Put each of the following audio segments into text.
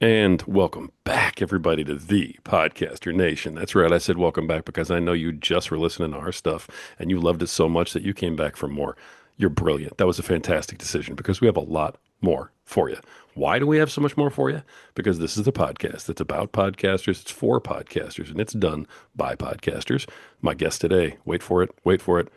And welcome back, everybody, to the Podcaster Nation. That's right. I said welcome back because I know you just were listening to our stuff and you loved it so much that you came back for more. You're brilliant. That was a fantastic decision because we have a lot more for you. Why do we have so much more for you? Because this is the podcast. It's about podcasters, it's for podcasters, and it's done by podcasters. My guest today, wait for it,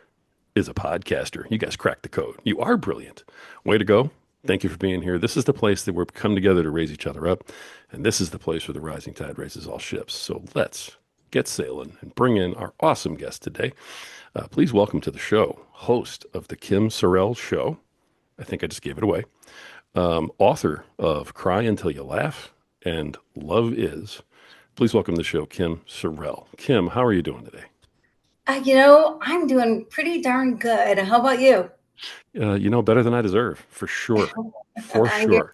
is a podcaster. You guys cracked the code. You are brilliant. Way to go. Thank you for being here. This is the place that we're come together to raise each other up. And this is the place where the rising tide raises all ships. So let's get sailing and bring in our awesome guest today. Please welcome to the show, host of the Kim Sorrell Show. I think I just gave it away. Author of Cry Until You Laugh and Love Is. Please welcome to the show, Kim Sorrell. Kim, how are you doing today? I'm doing pretty darn good. How about you? Better than I deserve, for sure. For I'm good. sure.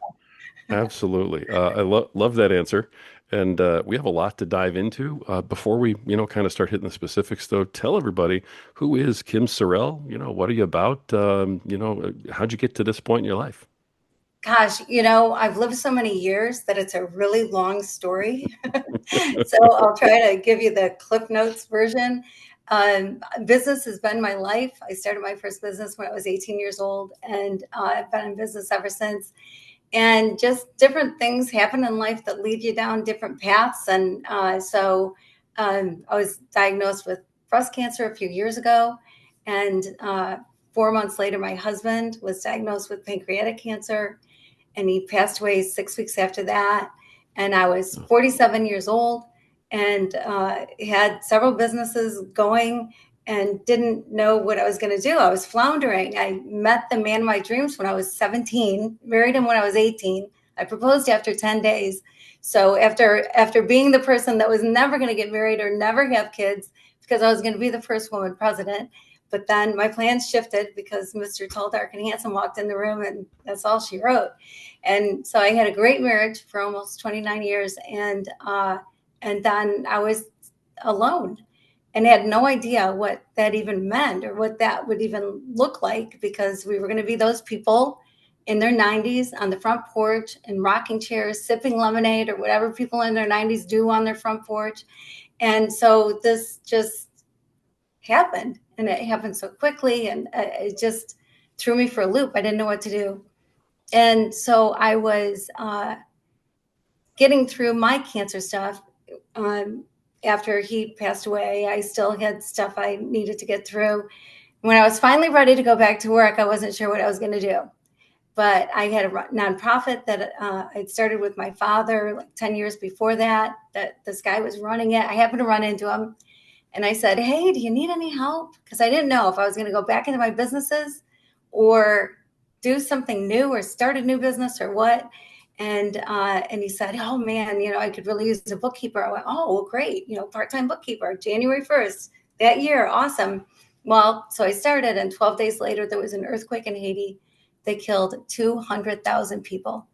Absolutely. I love that answer. And we have a lot to dive into. Before we, kind of start hitting the specifics, though, tell everybody who is Kim Sorrell? What are you about? How'd you get to this point in your life? Gosh, I've lived so many years that it's a really long story. So I'll try to give you the Cliff Notes version. Business has been my life. I started my first business when I was 18 years old, and I've been in business ever since. And just different things happen in life that lead you down different paths. And I was diagnosed with breast cancer a few years ago. And 4 months later, my husband was diagnosed with pancreatic cancer, and he passed away 6 weeks after that. And I was 47 years old and had several businesses going and didn't know what I was going to do. I was floundering. I met the man of my dreams when I was 17, married him when I was 18. I proposed after 10 days. So after being the person that was never going to get married or never have kids because I was going to be the first woman president, but then my plans shifted because Mr. Tall, Dark, and Handsome walked in the room, and that's all she wrote. And so I had a great marriage for almost 29 years, and then I was alone and had no idea what that even meant or what that would even look like, because we were going to be those people in their 90s on the front porch in rocking chairs, sipping lemonade or whatever people in their 90s do on their front porch. And so this just happened, and it happened so quickly, and it just threw me for a loop. I didn't know what to do. And so I was getting through my cancer stuff. After he passed away, I still had stuff I needed to get through. When I was finally ready to go back to work, I wasn't sure what I was going to do. But I had a nonprofit that I'd started with my father like 10 years before that this guy was running it. I happened to run into him, and I said, "Hey, do you need any help?" Because I didn't know if I was going to go back into my businesses or do something new or start a new business or what. And he said, "Oh man, I could really use a bookkeeper." I went, "Oh, well, great, part-time bookkeeper, January 1st that year, awesome." Well, so I started, and 12 days later, there was an earthquake in Haiti. They killed 200,000 people.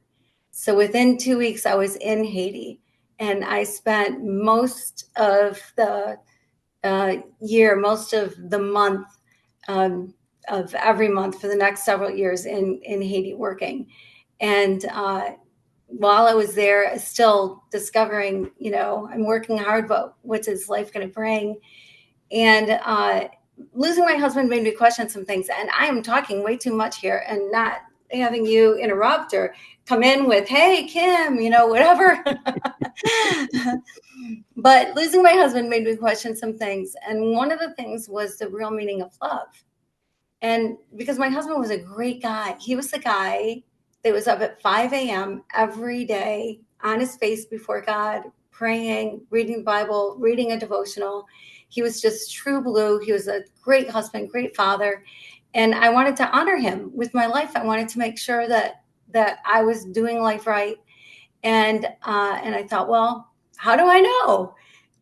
So within 2 weeks, I was in Haiti, and I spent most of the year, most of the month, of every month for the next several years in Haiti working. And while I was there, still discovering, I'm working hard, but what's his life going to bring? And losing my husband made me question some things. And I am talking way too much here and not having you interrupt or come in with, "Hey, Kim," whatever. But losing my husband made me question some things. And one of the things was the real meaning of love. And because my husband was a great guy, he was the guy that was up at 5 a.m. every day on his face before God, praying, reading the Bible, reading a devotional. He was just true blue. He was a great husband, great father. And I wanted to honor him with my life. I wanted to make sure that I was doing life right. And I thought, well, how do I know?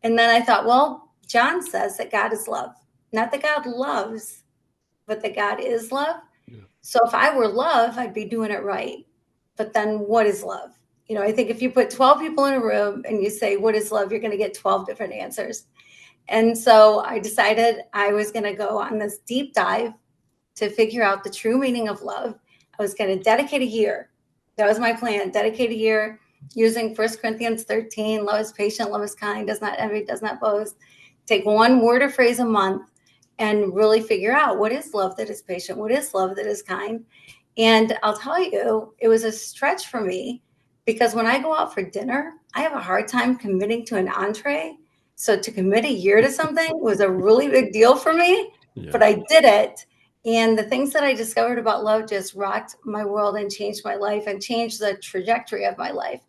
And then I thought, well, John says that God is love, not that God loves, but that God is love. Yeah. So if I were love, I'd be doing it right. But then what is love? I think if you put 12 people in a room and you say, what is love? You're going to get 12 different answers. And so I decided I was going to go on this deep dive to figure out the true meaning of love. I was going to dedicate a year. That was my plan. Dedicate a year using 1 Corinthians 13, love is patient, love is kind, does not envy, does not boast. Take one word or phrase a month and really figure out what is love that is patient, what is love that is kind. And I'll tell you, it was a stretch for me because when I go out for dinner, I have a hard time committing to an entree. So to commit a year to something was a really big deal for me, Yeah. but I did it. And the things that I discovered about love just rocked my world and changed my life and changed the trajectory of my life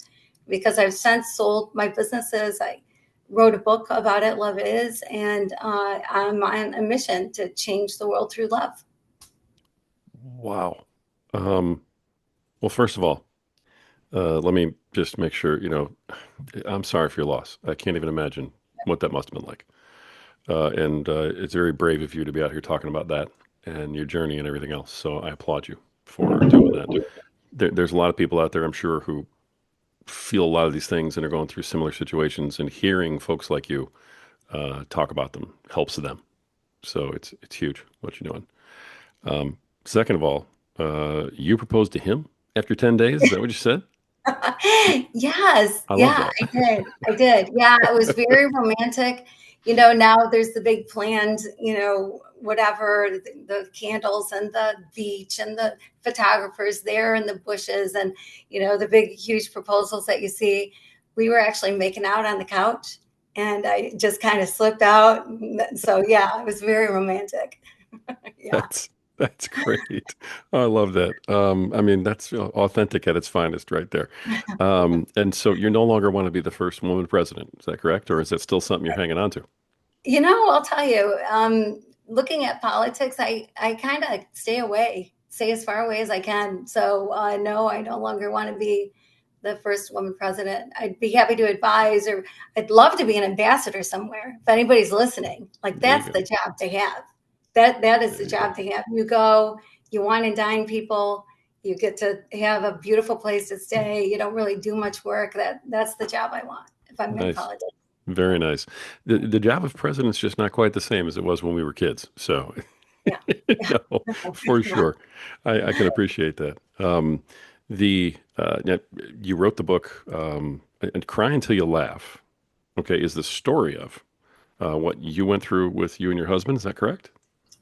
because I've since sold my businesses. I wrote a book about it, Love Is, and I'm on a mission to change the world through love. Wow. Um, well, first of all, let me just make sure, I'm sorry for your loss. I can't even imagine what that must have been like. And it's very brave of you to be out here talking about that and your journey and everything else. So I applaud you for doing that. There's a lot of people out there, I'm sure, who feel a lot of these things and are going through similar situations, and hearing folks like you talk about them helps them. So it's huge what you're doing. Second of all, you proposed to him after 10 days. Is that what you said? Yes, I love yeah, that. I did. I did. Yeah, it was very romantic. Now there's the big planned, whatever, the candles and the beach and the photographers there in the bushes and, the big, huge proposals that you see. We were actually making out on the couch and I just kind of slipped out. So, yeah, it was very romantic. Yeah. That's that's great. I love that. I mean, that's authentic at its finest, right there. And so, you no longer want to be the first woman president. Is that correct, or is that still something you're hanging on to? I'll tell you, looking at politics, I kind of stay as far away as I can. So, no, I no longer want to be the first woman president. I'd be happy to advise, or I'd love to be an ambassador somewhere. If anybody's listening, like There you that's go. the job to have. That is There the you go. job to have. You go, you wine and dine people. You get to have a beautiful place to stay. You don't really do much work. That's the job I want if I'm in Nice. politics. Very nice. The job of president's just not quite the same as it was when we were kids. So, Yeah, yeah, no, for yeah. sure. I can appreciate that. Now, you wrote the book, and Cry Until You Laugh. Okay, is the story of what you went through with you and your husband. Is that correct?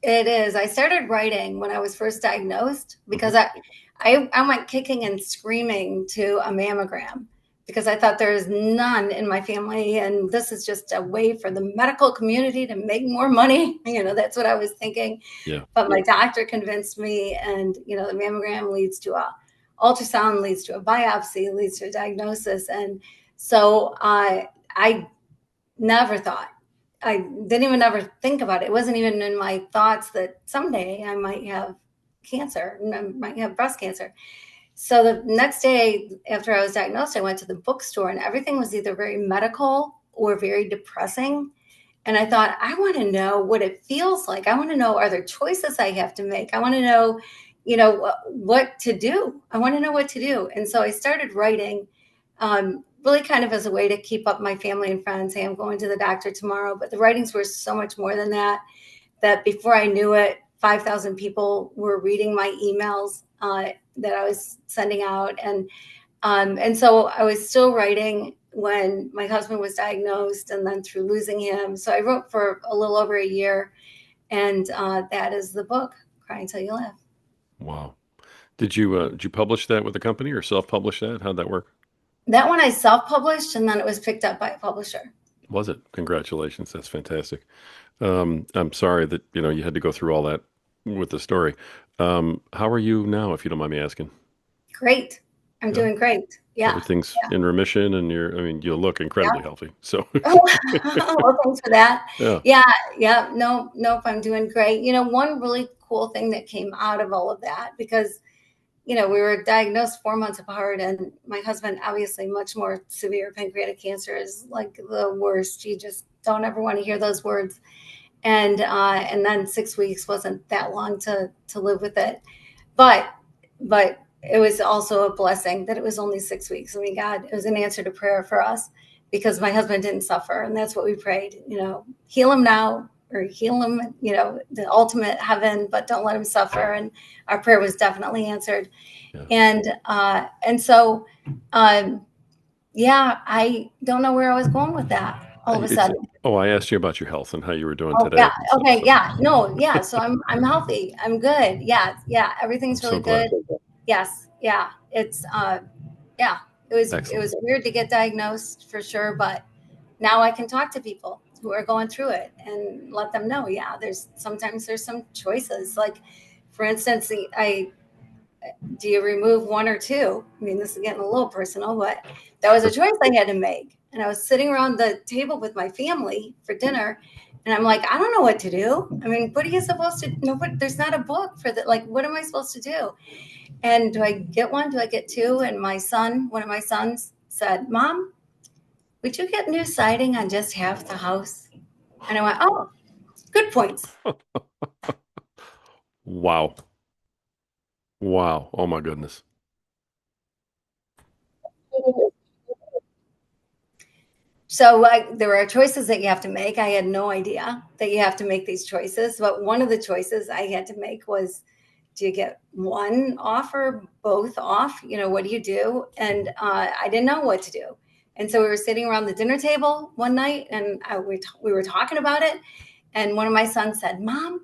It is. I started writing when I was first diagnosed Hmm. because I went kicking and screaming to a mammogram because I thought there's none in my family and this is just a way for the medical community to make more money. That's what I was thinking. Yeah. But my doctor convinced me, and the mammogram leads to a ultrasound, leads to a biopsy, leads to a diagnosis, and so I never thought. I didn't even ever think about it. It wasn't even in my thoughts that someday I might have cancer, I might have breast cancer. So the next day after I was diagnosed, I went to the bookstore and everything was either very medical or very depressing. And I thought, I want to know what it feels like. I want to know, are there choices I have to make? I want to know, what to do. I want to know what to do. And so I started writing, really kind of as a way to keep up my family and friends. Hey, I'm going to the doctor tomorrow. But the writings were so much more than that, that before I knew it, 5,000 people were reading my emails that I was sending out. And so I was still writing when my husband was diagnosed and then through losing him. So I wrote for a little over a year. And that is the book, Cry Until You Laugh. Wow. Did you publish that with a company or self-publish that? How'd that work? That one I self published and then it was picked up by a publisher. Was it? Congratulations. That's fantastic. I'm sorry that you had to go through all that with the story. How are you now, if you don't mind me asking? Great. I'm Yeah. doing great. Yeah. Everything's in remission, and I mean, you look Yeah. incredibly healthy. So, Oh, well, thanks for that. yeah, Yeah, yeah. No, nope, I'm doing great. One really cool thing that came out of all of that, because, we were diagnosed 4 months apart, and my husband, obviously much more severe pancreatic cancer, is like the worst. You just don't ever want to hear those words. And then 6 weeks wasn't that long to live with it. But but it was also a blessing that it was only 6 weeks. I mean, God, it was an answer to prayer for us because my husband didn't suffer. And that's what we prayed, heal him now or heal him, the ultimate heaven, but don't let him suffer. And our prayer was definitely answered. yeah, And so um, Yeah, I don't know where I was going with that all of a It's sudden. oh, I asked you about your health and how you were doing Oh yeah, today and stuff. okay, So yeah, no, yeah. So I'm healthy. I'm good. Yeah, yeah. I'm Everything's so really good. glad. Yes, yeah. It's yeah. It Excellent. was weird to get diagnosed for sure, but now I can talk to people who are going through it and let them know. Yeah, there's some choices. Like, for instance, I do you remove one or two? I mean, this is getting a little personal, but that was a Sure. choice I had to make. And I was sitting around the table with my family for dinner, and I'm like, I don't know what to do. I mean, what are you supposed to? No, but there's not a book for that. Like, what am I supposed to do? And do I get one? Do I get two? And one of my sons, said, "Mom, would you get new siding on just half the house?" And I went, "Oh, good points." Wow. Wow. Oh my goodness. So there are choices that you have to make. I had no idea that you have to make these choices, but one of the choices I had to make was, do you get one off or both off? You know, what do you do? And I didn't know what to do. And so we were sitting around the dinner table one night, and we were talking about it. And one of my sons said, "Mom,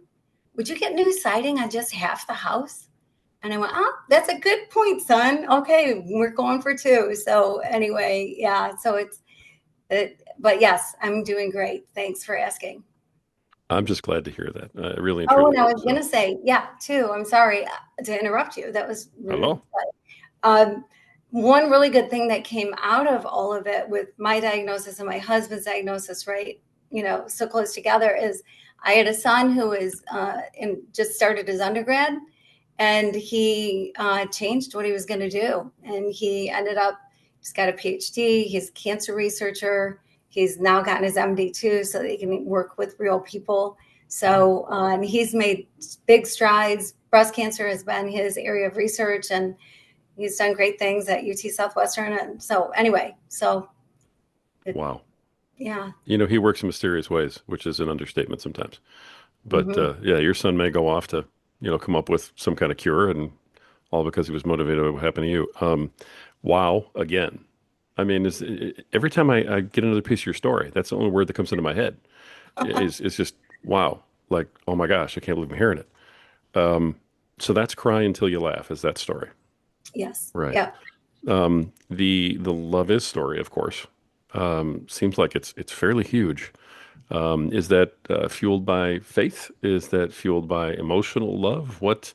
would you get new siding on just half the house?" And I went, "Oh, that's a good point, son. Okay, we're going for two." So anyway, yeah. So but yes, I'm doing great. Thanks for asking. I'm just glad to hear that. I really and Oh, truly and I am. was So gonna say, yeah, too. I'm sorry to interrupt you. That was rude. hello. Um, one really good thing that came out of all of it with my diagnosis and my husband's diagnosis, right? You know, so close together, is I had a son who is just started his undergrad, and he changed what he was going to do, and he ended up, he's got a PhD. He's a cancer researcher. He's now gotten his MD too, so that he can work with real people. So and he's made big strides. Breast cancer has been his area of research, and he's done great things at UT Southwestern. And so anyway, so it, Wow. yeah. You know, he works in mysterious ways, which is an understatement sometimes. But Hmm. yeah, your son may go off to, come up with some kind of cure, and all because he was motivated by what happened to you. Wow, again. I mean, every time I get another piece of your story, that's the only word that comes into my head. Is just wow, like oh my gosh, I can't believe I'm hearing it. So that's cry until you laugh. Is that story Yes. right? Yeah. The love is story, of course, seems like it's fairly huge. Is that fueled by faith? Is that fueled by emotional love? What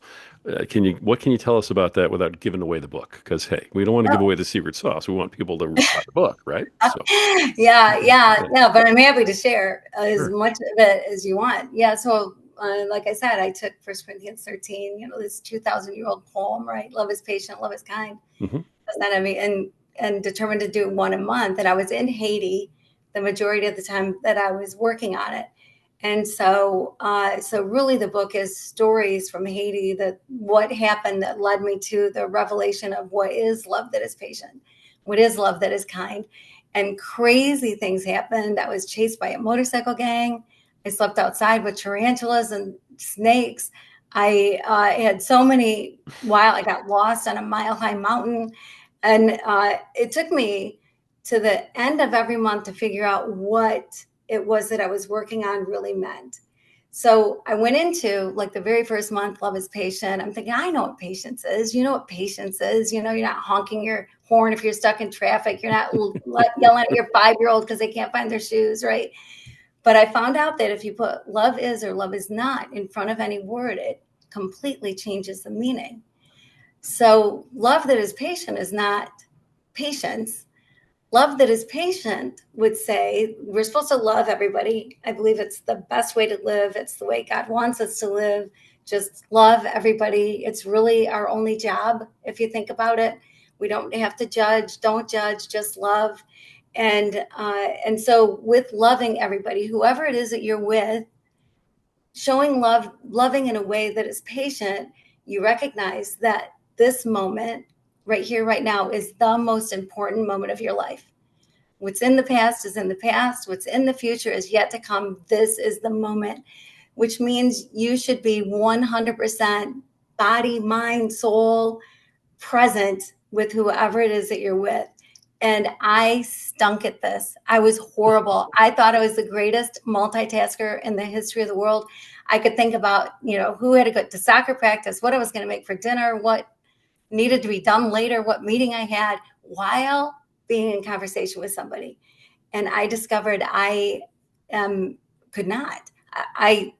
can you tell us about that without giving away the book? Because hey, we don't want to give away the secret sauce. We want people to buy the book, right? So Yeah, yeah, yeah, yeah. But I'm happy to share as sure. much of it as you want. Yeah. So, like I said, I took First Corinthians 13. You know, this 2,000-year-old poem, right? Love is patient, love is kind. Hmm. Does that, I mean, and determined to do one a month. And I was in Haiti the majority of the time that I was working on it. And so, so really, the book is stories from Haiti, that what happened that led me to the revelation of what is love that is patient, what is love that is kind. And crazy things happened. I was chased by a motorcycle gang. I slept outside with tarantulas and snakes. I had so many while I got lost on a mile-high mountain, and it took me to the end of every month to figure out what it was that I was working on really meant. So I went into, like, the very first month, love is patient. I'm thinking, I know what patience is. You know what patience is. You know, you're not honking your horn if you're stuck in traffic. You're not yelling at your 5-year-old because they can't find their shoes, right? But I found out that if you put love is or love is not in front of any word, it completely changes the meaning. So love that is patient is not patience. Love that is patient would say we're supposed to love everybody. I believe it's the best way to live. It's the way God wants us to live. Just love everybody. It's really our only job, if you think about it. We don't have to judge. Don't judge. Just love. And so with loving everybody, whoever it is that you're with, showing love, loving in a way that is patient, you recognize that this moment, right here, right now, is the most important moment of your life. What's in the past is in the past. What's in the future is yet to come. This is the moment, which means you should be 100% body, mind, soul present with whoever it is that you're with. And I stunk at this. I was horrible. I thought I was the greatest multitasker in the history of the world. I could think about, who had to go to soccer practice, what I was going to make for dinner, what needed to be done later, what meeting I had, while being in conversation with somebody. And I discovered I could not. I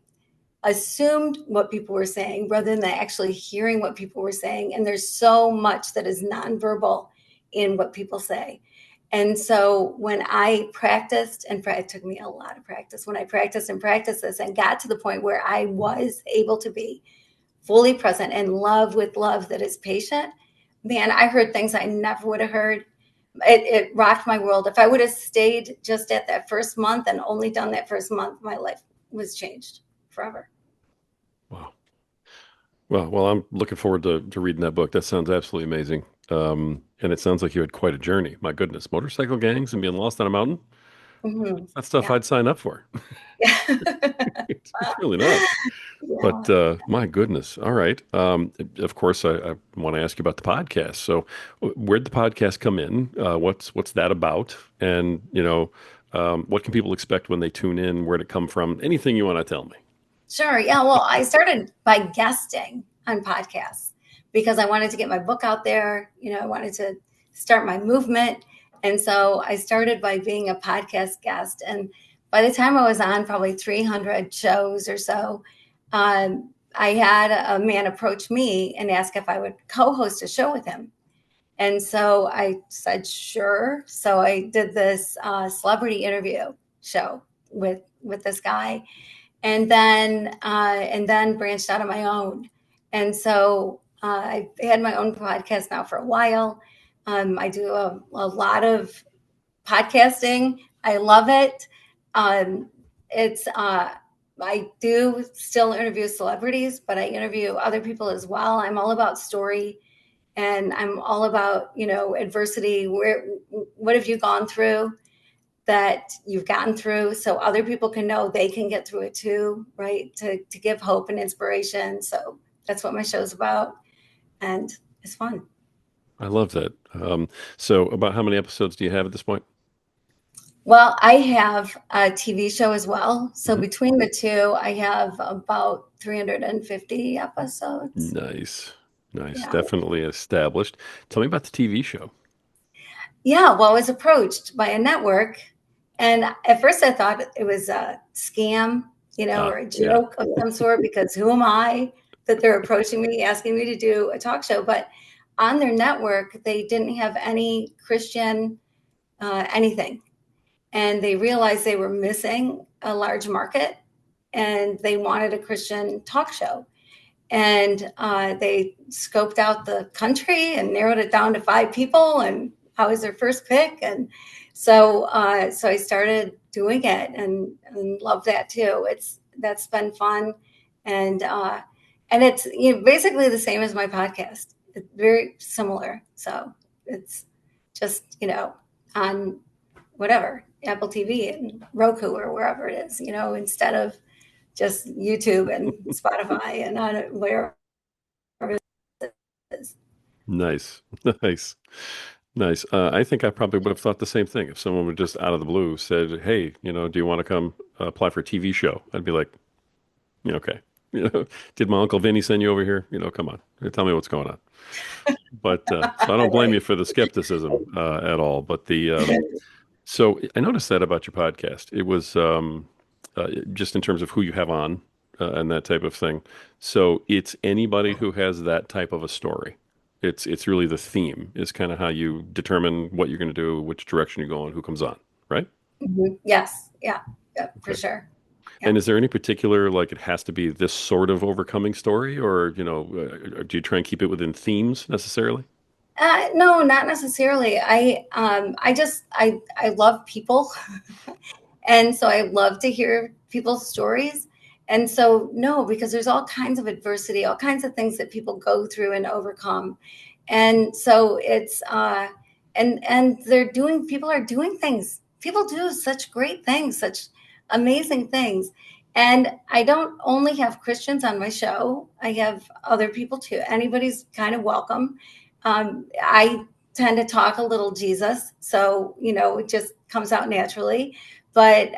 assumed what people were saying rather than actually hearing what people were saying. And there's so much that is nonverbal in what people say. And so when I practiced, and it took me a lot of practice, when I practiced and practiced this and got to the point where I was able to be fully present and love with love that is patient, man, I heard things I never would have heard. It rocked my world. If I would have stayed just at that first month and only done that first month, my life was changed forever. Wow. Well, I'm looking forward to reading that book. That sounds absolutely amazing. And it sounds like you had quite a journey. My goodness, motorcycle gangs and being lost on a mountain. Mm-hmm. That's stuff Yeah. I'd sign up for. Yeah. It's really not. But Yeah. my goodness. All right. Of course, I want to ask you about the podcast. So, where'd the podcast come in? What's that about? And what can people expect when they tune in? Where'd it come from? Anything you want to tell me? Sure. Yeah. Well, I started by guesting on podcasts because I wanted to get my book out there. I wanted to start my movement. And so I started by being a podcast guest. And by the time I was on probably 300 shows or so, I had a man approach me and ask if I would co host a show with him. And so I said, sure. So I did this celebrity interview show with this guy, and then branched out on my own. And so I've had my own podcast now for a while. I do a lot of podcasting. I love it. It's I do still interview celebrities, but I interview other people as well. I'm all about story, and I'm all about adversity. What have you gone through that you've gotten through, so other people can know they can get through it too, right? To give hope and inspiration. So that's what my show's about, and it's fun. I love that. So, about how many episodes do you have at this point? Well, I have a TV show as well. So Mhm. between the two, I have about 350 episodes. Nice. Nice. Yeah. Definitely established. Tell me about the TV show. Yeah. Well, I was approached by a network, and at first I thought it was a scam, or a Yeah. joke of some sort, because who am I that they're approaching me, asking me to do a talk show? But on their network, they didn't have any Christian anything. And they realized they were missing a large market, and they wanted a Christian talk show. And they scoped out the country and narrowed it down to 5 people, and I was their first pick. And so I started doing it, and love that too. That's been fun. And it's basically the same as my podcast. It's very similar. So it's just on whatever, Apple TV and Roku or wherever it is, instead of just YouTube and Spotify and on wherever it is. Nice. Nice. Nice. I think I probably would have thought the same thing if someone would just out of the blue said, "Hey, do you want to come apply for a TV show?" I'd be like, "Yeah, okay." Did my Uncle Vinny send you over here? Come on, tell me what's going on. But so I don't blame you Right. for the skepticism at all. But so I noticed that about your podcast. It was just in terms of who you have on and that type of thing. So it's anybody who has that type of a story. It's really the theme is kind of how you determine what you're going to do, which direction you go, and who comes on, right? Mhm. Yes. Yeah. Yeah, for Okay. sure. Yeah. And is there any particular like it has to be this sort of overcoming story, or do you try and keep it within themes necessarily? No, not necessarily. I love people. And so I love to hear people's stories. And so, no, because there's all kinds of adversity, all kinds of things that people go through and overcome. And so and people are doing things. People do such great things, such amazing things. And I don't only have Christians on my show, I have other people too. Anybody's kind of welcome. I tend to talk a little Jesus, so it just comes out naturally. But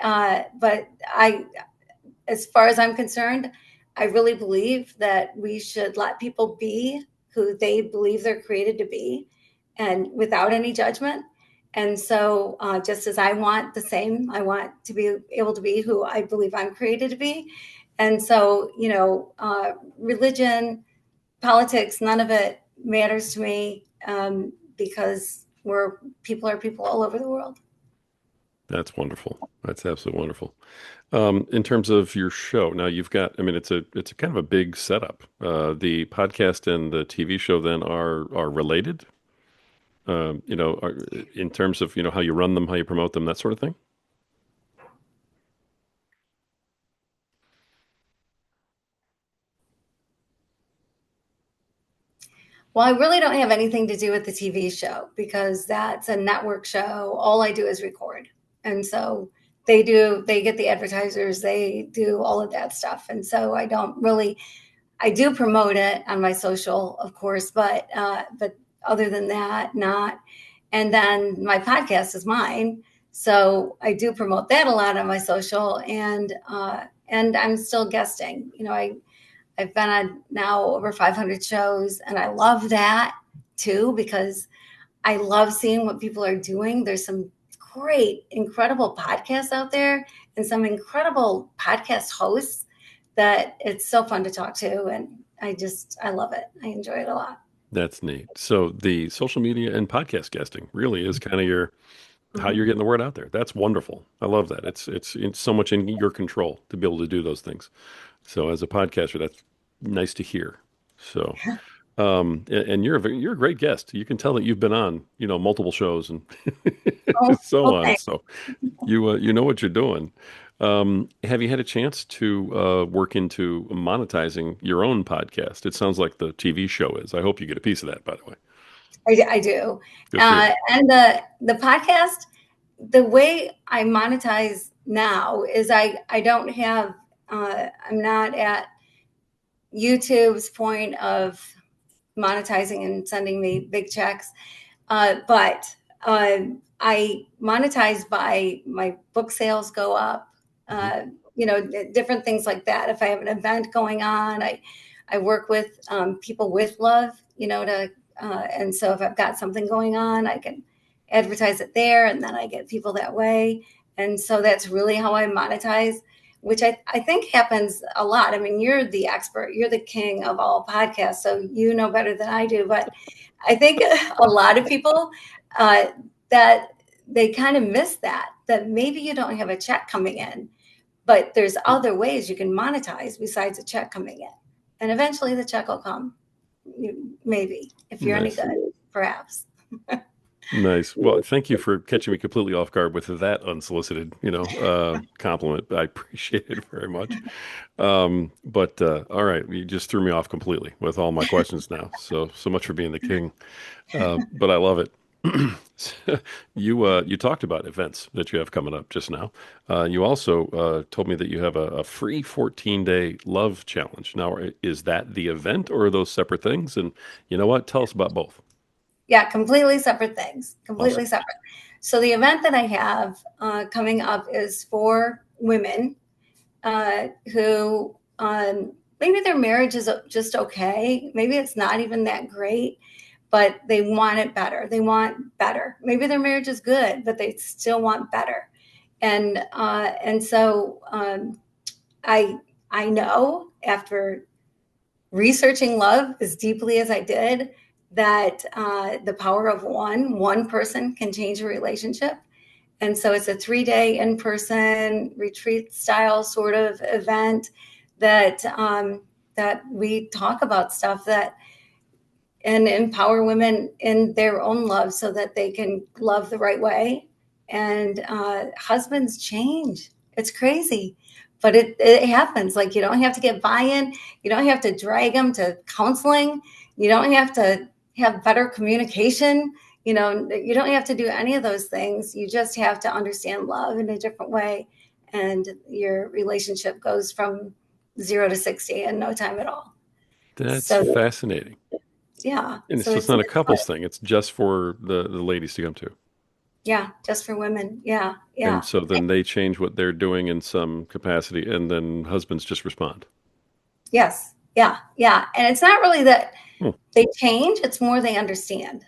as far as I'm concerned, I really believe that we should let people be who they believe they're created to be, and without any judgment. And so, just as I want the same, I want to be able to be who I believe I'm created to be. And so, religion, politics, none of it matters to me, because people are people all over the world. That's wonderful. That's absolutely wonderful. In terms of your show, now you've got, I mean, it's a kind of a big setup. The podcast and the TV show then are related. In terms of how you run them, how you promote them, that sort of thing. Well, I really don't have anything to do with the TV show because that's a network show. All I do is record. And so they get the advertisers, they do all of that stuff. And so I do promote it on my social, of course, but other than that, not. And then my podcast is mine. So I do promote that a lot on my social, and I'm still guesting. I've been on now over 500 shows, and I love that too because I love seeing what people are doing. There's some great, incredible podcasts out there and some incredible podcast hosts that it's so fun to talk to. And I love it. I enjoy it a lot. That's neat. So the social media and podcast guesting really is kind of your how Mhm. you're getting the word out there. That's wonderful. I love that. It's so much in your control to be able to do those things. So as a podcaster, that's nice to hear. So and you're a great guest. You can tell that you've been on multiple shows and Oh, so well, on. thanks. So you know what you're doing. Have you had a chance to work into monetizing your own podcast? It sounds like the TV show is. I hope you get a piece of that, by the way. I do. Good for you. And the podcast, the way I monetize now is I don't have, I'm not at YouTube's point of monetizing and sending me big checks. But I monetize by my book sales go up, Mhm. different things like that. If I have an event going on, I work with people with love, and so if I've got something going on, I can advertise it there, and then I get people that way. And so that's really how I monetize, which I think happens a lot. I mean, you're the expert, you're the king of all podcasts, so you know better than I do. But I think a lot of people uh, that they kind of miss that maybe you don't have a check coming in, but there's other ways you can monetize besides a check coming in, and eventually the check will come. Maybe if you're any Nice. good, perhaps. Nice. Well, thank you for catching me completely off guard with that unsolicited, compliment. I appreciate it very much. But all right, you just threw me off completely with all my questions now. So much for being the king. But I love it. You talked about events that you have coming up just now. You also told me that you have a free 14-day love challenge. Now, is that the event or are those separate things? And you know what? Tell us about both. Yeah, completely separate things, Awesome. completely separate. So the event that I have coming up is for women who maybe their marriage is just okay. Maybe it's not even that great, but they want it better. They want better. Maybe their marriage is good, but they still want better. And so I know after researching love as deeply as I did that the power of one person can change a relationship. And so it's a 3-day in-person retreat style sort of event that we talk about stuff that and empower women in their own love so that they can love the right way. And husbands change. It's crazy, but it happens. Like you don't have to get buy-in. You don't have to drag them to counseling. You don't have to have better communication. You don't have to do any of those things. You just have to understand love in a different way. And your relationship goes from 0 to 60 in no time at all. That's So fascinating. Yeah. And So it's it's not a fun. couples thing. It's just for the ladies to come to. Yeah, just for women. Yeah, And yeah. so then they change what they're doing in some capacity, and then husbands just respond. Yes. Yeah, yeah. And it's not really that Hmm. they change, it's more they understand.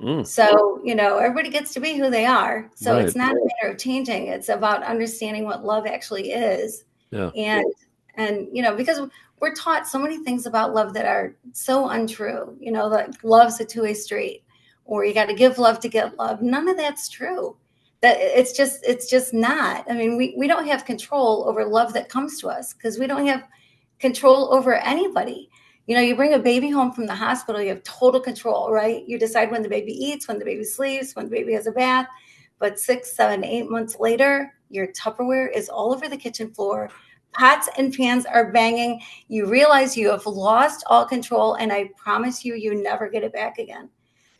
Mm. So, everybody gets to be who they are. So it's Right. not a matter of changing. It's about understanding what love actually is. Yeah. And because we're taught so many things about love that are so untrue, like love's a two-way street, or you got to give love to get love. None of that's true. That it's just not. I mean, we don't have control over love that comes to us because we don't have control over anybody. You bring a baby home from the hospital, you have total control, right? You decide when the baby eats, when the baby sleeps, when the baby has a bath. But 6, 7, 8 months later, your Tupperware is all over the kitchen floor. Pots and pans are banging. You realize you have lost all control, and I promise you, you never get it back again.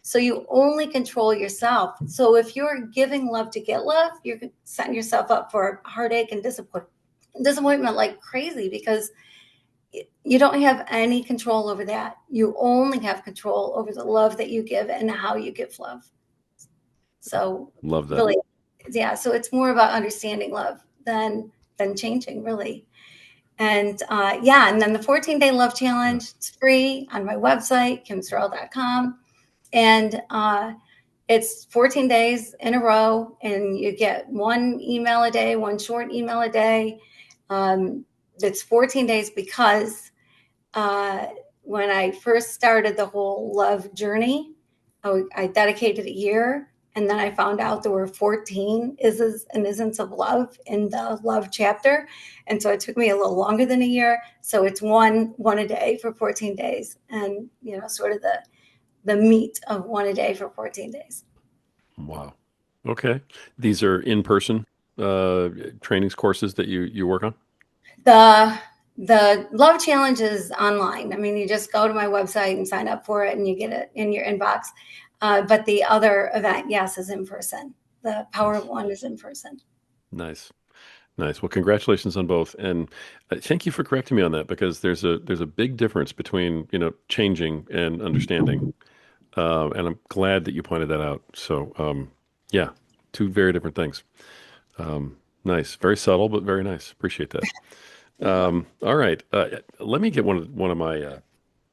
So you only control yourself. So if you're giving love to get love, you're setting yourself up for heartache and disappointment like crazy, because you don't have any control over that. You only have control over the love that you give and how you give love. So Love that. really, yeah. So it's more about understanding love than changing, really. And yeah, and then the 14-day love Yeah. challenge, it's free on my website, kimsorrell.com. And it's 14 days in a row, and you get one email a day, one short email a day. It's 14 days because uh, when I first started the whole love journey, I dedicated a year. And then I found out there were 14 is's and isn't of love in the love chapter. And so it took me a little longer than a year. So it's one a day for 14 days. And, sort of the meat of one a day for 14 days. Wow. Okay. These are in-person uh, trainings courses that you work on? The the love challenge is online. I mean, you just go to my website and sign up for it, and you get it in your inbox. But the other event, yes, is in person. The Power of Nice. One is in person. Nice. Nice. Well, congratulations on both, and thank you for correcting me on that because there's a big difference between changing and understanding, and I'm glad that you pointed that out. So, yeah, two very different things. Nice, very subtle, but very nice. Appreciate that. Yeah. All right, let me get one of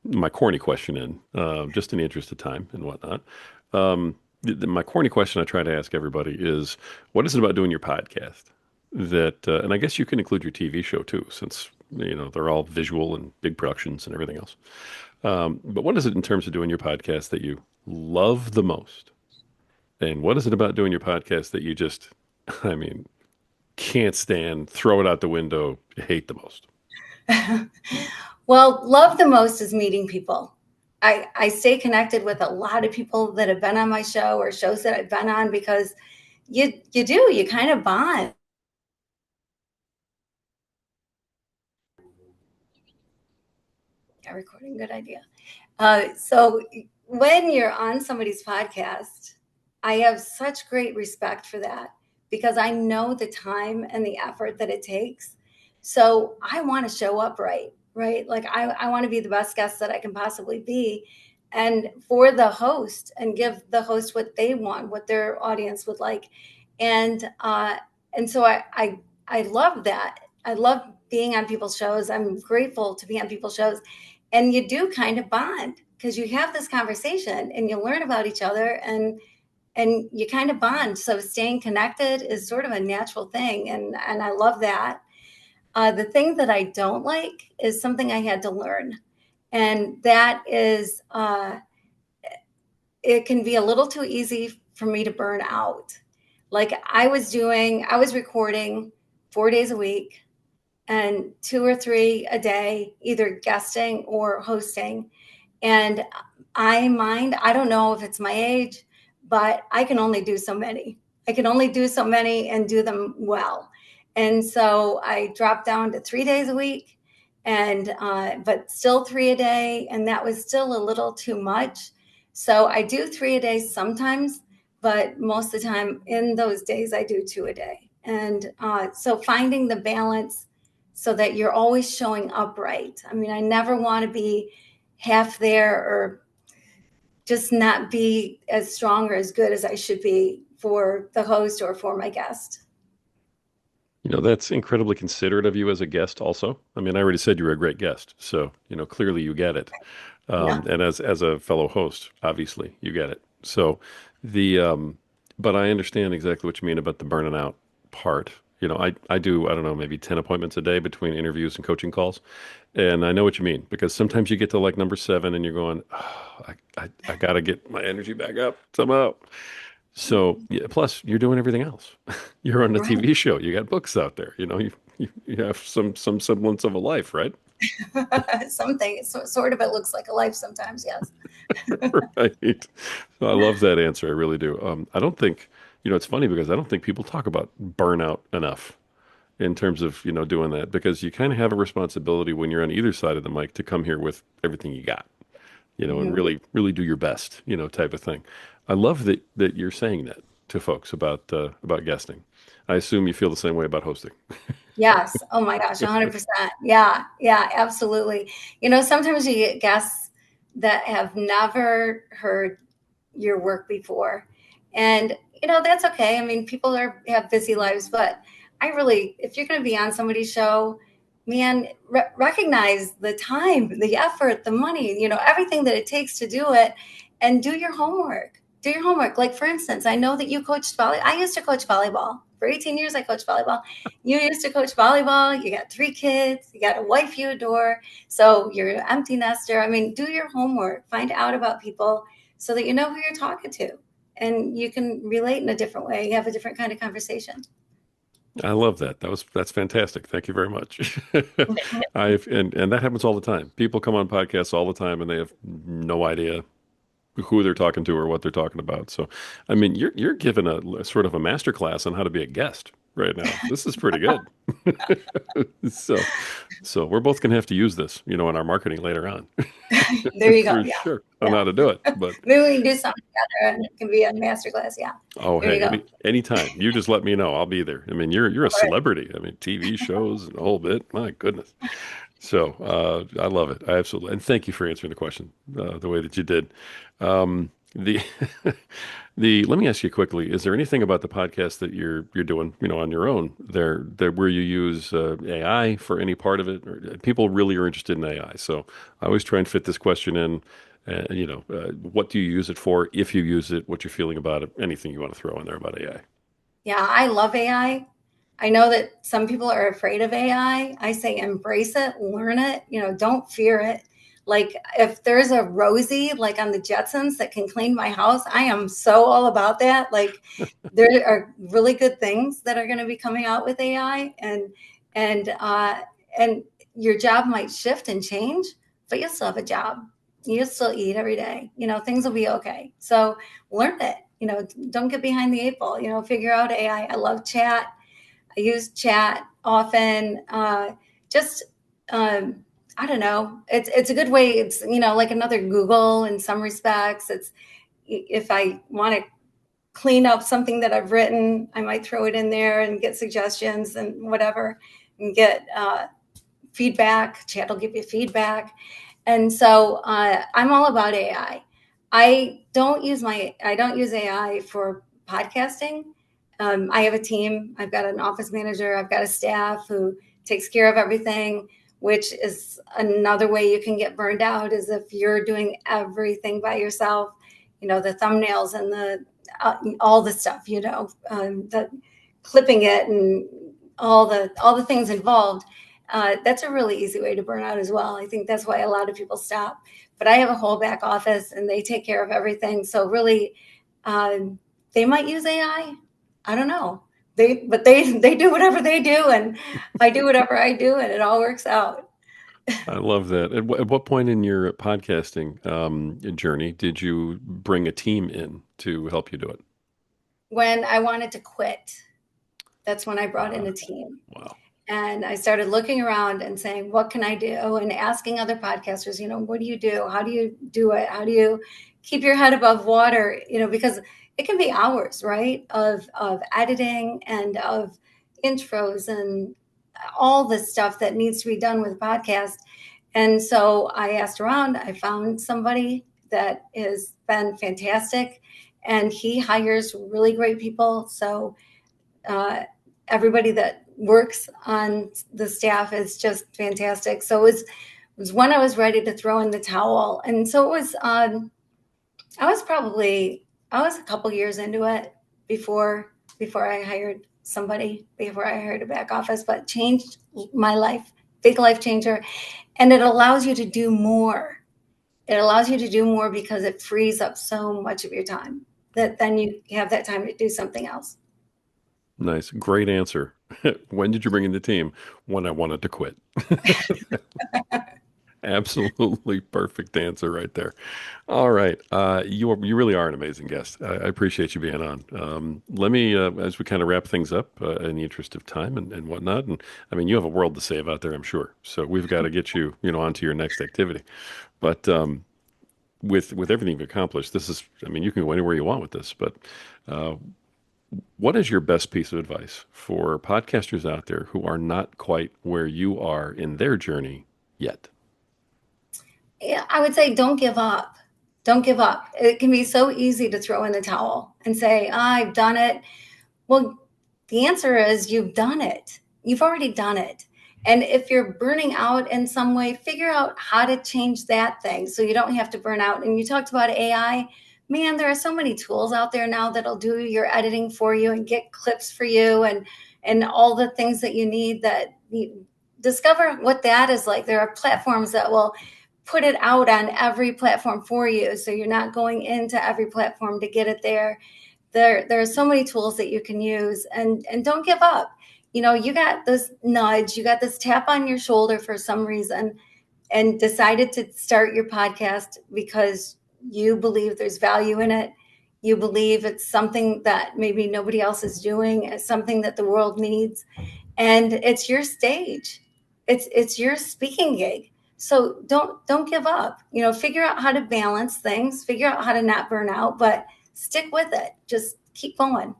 my corny question in, just in the interest of time and whatnot. My corny question I try to ask everybody is, what is it about doing your podcast that, and I guess you can include your TV show too, since they're all visual and big productions and everything else. But what is it in terms of doing your podcast that you love the most? And what is it about doing your podcast that you just, I mean, can't stand, throw it out the window, hate the most? Well, love the most is meeting people. I stay connected with a lot of people that have been on my show or shows that I've been on, because you kind of bond. Yeah, recording, good idea. So when you're on somebody's podcast, I have such great respect for that, because I know the time and the effort that it takes. So I want to show up right, right? Like I want to be the best guest that I can possibly be. And for the host, and give the host what they want, what their audience would like. And so I love that. I love being on people's shows. I'm grateful to be on people's shows, and you do kind of bond because you have this conversation and you learn about each other, and you kind of bond. So staying connected is sort of a natural thing, and I love that. The thing that I don't like is something I had to learn, and that is it can be a little too easy for me to burn out. Like I was recording 4 days a week and two or three a day, either guesting or hosting. And I don't know if it's my age, but I can only do so many. I can only do so many and do them well. And so I dropped down to 3 days a week, and but still three a day. And that was still a little too much. So I do three a day sometimes, but most of the time in those days, I do two a day. And so finding the balance so that you're always showing up right. I mean, I never want to be half there, or just not be as strong or as good as I should be for the host or for my guest. That's incredibly considerate of you as a guest also. I mean, I already said you were a great guest, so, clearly you get it. Yeah. And as a fellow host, obviously you get it. So the but I understand exactly what you mean about the burning out part. I do, I don't know, maybe 10 appointments a day between interviews and coaching calls. And I know what you mean because sometimes you get to like number seven and you're going, oh, I got to get my energy back up somehow. So, yeah, plus you're doing everything else. You're on a Right. TV show. You got books out there. You have some semblance of a life, right? Something sort of, it looks like a life sometimes. Yes. Right. So I love that answer. I really do. I don't think, it's funny because I don't think people talk about burnout enough in terms of, doing that because you kind of have a responsibility when you're on either side of the mic to come here with everything you got, and Mhm. really, really do your best, type of thing. I love that you're saying that to folks about guesting. I assume you feel the same way about hosting. Yes. Oh my gosh, 100%. Yeah. Yeah, absolutely. Sometimes you get guests that have never heard your work before. And that's okay. I mean, people have busy lives, but I really, if you're going to be on somebody's show, man, recognize the time, the effort, the money, everything that it takes to do it, and do your homework. Do your homework. Like, for instance, I know that you coached volleyball. I used to coach volleyball. For 18 years, I coached volleyball. You used to coach volleyball. You got 3 kids. You got a wife you adore. So you're an empty nester. I mean, do your homework. Find out about people so that you know who you're talking to and you can relate in a different way. You have a different kind of conversation. I love that. That's fantastic. Thank you very much. And that happens all the time. People come on podcasts all the time and they have no idea who they're talking to or what they're talking about. So, I mean, you're given a sort of a master class on how to be a guest right now. This is pretty good. So, so we're both gonna have to use this, in our marketing later on, There you go. for Yeah. sure, on how to do it. Yeah. But Maybe we can do something together and it can be a masterclass. Yeah. oh, There you hey, go. anytime you just let me know, I'll be there. I mean, you're a All right. celebrity. I mean, TV shows and a whole bit. My goodness. So I love it. I absolutely, and thank you for answering the question the way that you did. The the let me ask you quickly: is there anything about the podcast that you're doing, on your own there where you use AI for any part of it? Or, people really are interested in AI, so I always try and fit this question in. What do you use it for? If you use it, what you're feeling about it? Anything you want to throw in there about AI? Yeah, I love AI. I know that some people are afraid of AI. I say embrace it, learn it, don't fear it. Like if there's a Rosie like on the Jetsons that can clean my house, I am so all about that. Like there are really good things that are going to be coming out with AI and and your job might shift and change, but you'll still have a job. You'll still eat every day. Things will be okay. So learn it. Don't get behind the eight ball. Figure out AI. I love chat. I use chat often. Just I don't know. It's a good way. It's like another Google in some respects. It's if I want to clean up something that I've written, I might throw it in there and get suggestions and whatever, and get feedback. Chat will give you feedback, and so I'm all about AI. I don't use AI for podcasting. I have a team. I've got an office manager. I've got a staff who takes care of everything, which is another way you can get burned out is if you're doing everything by yourself, the thumbnails and all the stuff, the clipping it and all the things involved. That's a really easy way to burn out as well. I think that's why a lot of people stop. But I have a whole back office and they take care of everything. So really, they might use AI. I don't know. They do whatever they do, and I do whatever I do, and it all works out. I love that. At what point in your podcasting journey did you bring a team in to help you do it? When I wanted to quit, that's when I brought in Uh, a team. wow. And I started looking around and saying, what can I do? And asking other podcasters, what do you do? How do you do it? How do you keep your head above water? Because it can be hours, right? Of editing and of intros and all the stuff that needs to be done with a podcast. And so I asked around, I found somebody that is been fantastic, and he hires really great people. So uh, everybody that works on the staff is just fantastic. So it was when I was ready to throw in the towel, and so it was. I was probably I was a couple years into it before before I hired somebody, before I hired a back office, but changed my life, big life changer. And it allows you to do more. It allows you to do more because it frees up so much of your time that then you have that time to do something else. Nice. Great answer. When did you bring in the team? When I wanted to quit. Absolutely perfect answer right there. All right. You really are an amazing guest. I appreciate you being on. Let me, as we kind of wrap things up, in the interest of time and whatnot, and I mean, you have a world to save out there, I'm sure. So we've got to get you, onto your next activity. But with everything you've accomplished, this is, I mean, you can go anywhere you want with this. But uh, what is your best piece of advice for podcasters out there who are not quite where you are in their journey yet? Yeah, I would say don't give up. Don't give up. It can be so easy to throw in the towel and say, I've done it. Well, the answer is you've done it. You've already done it. And if you're burning out in some way, figure out how to change that thing so you don't have to burn out. And you talked about AI. Man, there are so many tools out there now that'll do your editing for you and get clips for you and all the things that you need that you discover what that is like. There are platforms that will put it out on every platform for you. So you're not going into every platform to get it there. There are so many tools that you can use, and don't give up. You got this nudge, you got this tap on your shoulder for some reason, and decided to start your podcast because you believe there's value in it. You believe it's something that maybe nobody else is doing. It's something that the world needs, and it's your stage. It's your speaking gig. So don't give up. Figure out how to balance things, figure out how to not burn out, but stick with it. Just keep going.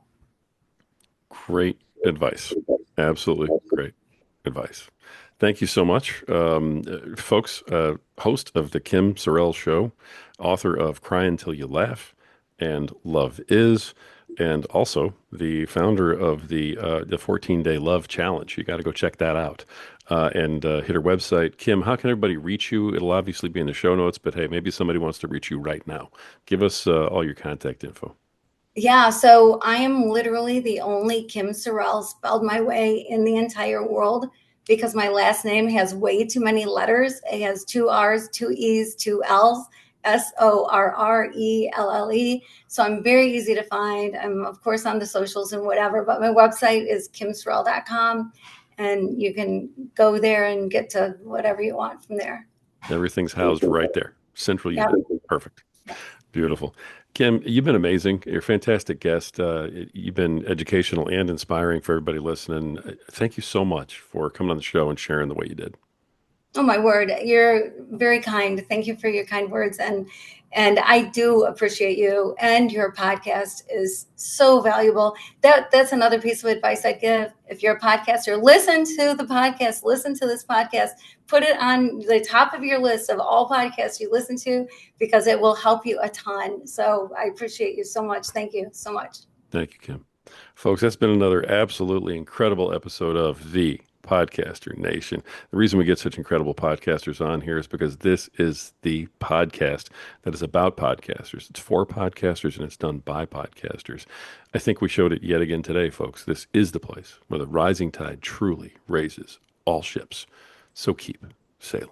Great advice. Absolutely great advice. Thank you so much, folks. Host of the Kim Sorrell Show, author of Cry Until You Laugh and Love Is, and also the founder of the 14-day Love Challenge. You got to go check that out. And hit her website. Kim, how can everybody reach you? It'll obviously be in the show notes, but hey, maybe somebody wants to reach you right now. Give us all your contact info. Yeah, so I am literally the only Kim Sorrell spelled my way in the entire world because my last name has way too many letters. It has two R's, two E's, two L's, Sorrelle. So I'm very easy to find. I'm, of course, on the socials and whatever, but my website is kimsorrell.com, and you can go there and get to whatever you want from there. Everything's housed right there. Central Yeah. unit. Perfect. Beautiful. Kim, you've been amazing. You're a fantastic guest. You've been educational and inspiring for everybody listening. Thank you so much for coming on the show and sharing the way you did. Oh my word, you're very kind. Thank you for your kind words, and I do appreciate you. And your podcast is so valuable. That's another piece of advice I'd give. If you're a podcaster, listen to the podcast. Listen to this podcast. Put it on the top of your list of all podcasts you listen to because it will help you a ton. So I appreciate you so much. Thank you so much. Thank you, Kim. Folks, that's been another absolutely incredible episode of The Podcaster Nation. The reason we get such incredible podcasters on here is because this is the podcast that is about podcasters. It's for podcasters and it's done by podcasters. I think we showed it yet again today, folks. This is the place where the rising tide truly raises all ships. So keep sailing.